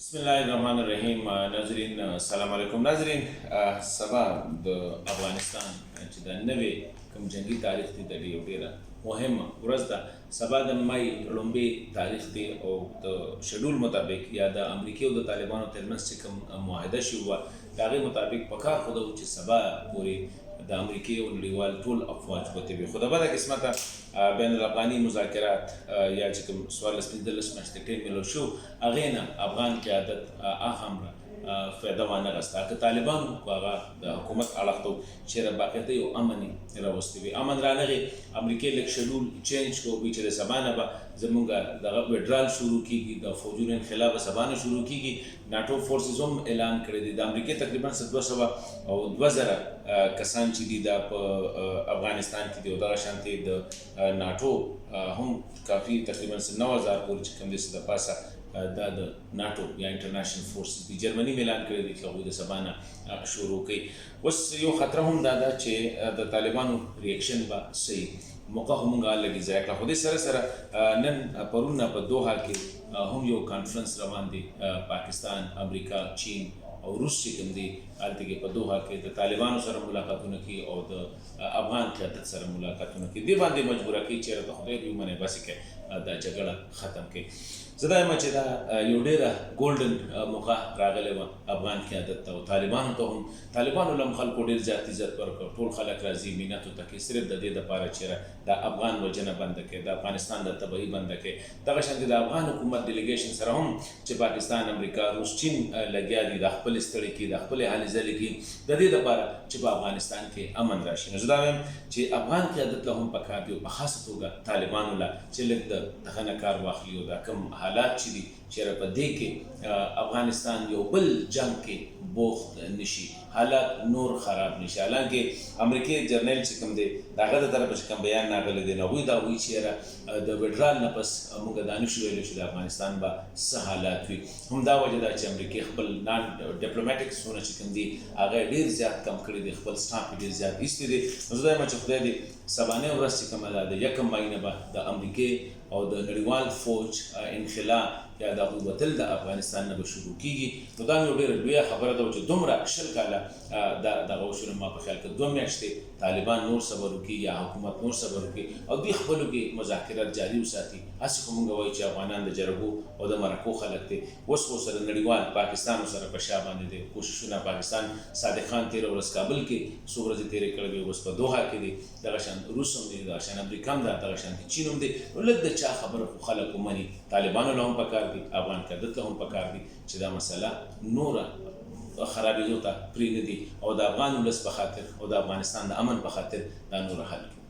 بسم الله الرحمن الرحیم. ناظرین سلام علیکم. ناظرین سبا د افغانستان چې د نوې کوم جنگي تاریخ دی د ډیره مهمه ورځ ده. سبا د مای لومبي تاریخ دی او د شډول مطابق یا د امریکای او د طالبانو ترمنځ چې کوم معاهده شوی و د هغې مطابق په کار خو ده چې سبا پورې د امریکای او نړیوال ټول افواج به تبي خو د بده قسمته بین الافغاني مذاکرات یا چې کوم 14-15 میاشتې ټیم میلو شو هغې نه افغان قیادت هغومره فایده وانه غسته که طالبانو خو هغه د حکومت اړخ ته چېرې باقاعده یو امن یې راوستی وي. امن رانغې امریکای لږ شډول چینج کو وي چې د سبا نه به زموږ دغه وډرال شروع کېږي، د فوجونو انخلا به سبا نه شروع کېږي. ناټو فورسز هم اعلان کړی دی. د امریکای تقریبا 200 کسان چې دي دا په افغانستان کې دي او دغه شانتې د ناټو هم کافي تقریبا 9000 پورې چې کوم دی د پاسه دا د ناټو یا انټرنیشنل فورسز دي. جرمني اعلان کړی دی چې هغوی د سبا نه شروع کوي. اوس یو خطره هم دا ده چې د طالبانو ریاکشن به صحیح موقع هم موږ لږ ضایع کړه. خو دې سره سره نن پرون په دوحه کې هم یو کانفرنس روان دی. پاکستان، امریکا، چین او روس چې کوم دی هلته کې په دوحه کې د طالبانو سره ملاقاتونه کوي او د افغان قیادت سره ملاقاتونه کوي. دې باندې مجبوره کوي چېرې د خدای دوی منې باسي کې دا جګړه ختم کړي. زه دا یم چې دا یو ډېره ګولډن موقع راغلی وه افغان قیادت ته او طالبانو ته هم. طالبانو له هم خلکو ډېر زیات عزت ورکړ. ټول خلک راځي مینتو ته کې صرف د دې دپاره چېرې د افغان وژنه بنده کړي، د افغانستان د تباهي بنده کړي. دغه شانتې د افغان حکومت ډیلیګیشن سره هم چې پاکستان، امریکا، روس، چین لګیا دي د خپل ستړي کړي، د خپلې هلې ځلې کړي د دې دپاره چې په افغانستان کې امن راشي. نو زه دا وایم چې افغان قیادت له هم پکار دي او په خاصه توګه طالبانو له چې لږ د دغه نه کار واخلي او دا کوم حالات چې دي چېرې په دې کې افغانستان یو بل جنګ کې بوخت نشي، حالات نور خراب نشي. حالانکې امریکایي جرنیل چې کوم دی د هغه د طرفه چې کوم بیان راغلی دی نو هغوی دا وایي چېرې د وډرال نه پس موږ دا نشو ویلی چې د افغانستان به څه حالات وي. همدا وجه ده چې امریکایي خپل نان ډیپلوماټکسونه چې کوم دي هغه ډېر زیات کم کړي دي، خپل سټاف یې ډېر زیات ایستي دي. نو زه وایم چې خدای دې سبانۍ ورځ چې کومه ده د 1 مای نه به د امریکای او د نړیوال فوج انخلا یا د هغوی وتل د افغانستان نه به شروع کېږي. نو دا یو ډېره لویه خبره ده چې دومره 20 کاله دغه وشول. ما په خیال کې 2 میاشتې طالبان نور صبر وکړي یا حکومت نور صبر وکړي او دوی خپلو کې مذاکرات جاري وساتي. هسې خو موږ وایو چې افغانان د جرګو او د مرکو خلک دي. اوس خو سره نړیوال پاکستان سره په شا باندې دی کوششونه. پاکستان صادق خان تېره ورځ کابل کې څو ورځې تېرې کړې وې، اوس په دوحه کې دی. دغه شان روس هم دی، دغه شان امریکا هم ده، دغه شان چین هم دی. نو لږ د چا خبره خو خلک ومني. طالبانو له هم پکار دي، افغان قیادت له هم پکار دي چې دا مسله نوره خرابېدو ته پرېږدي او د افغان ولس په خاطر او د افغانستان د امن په خاطر دا نوره حل کړي.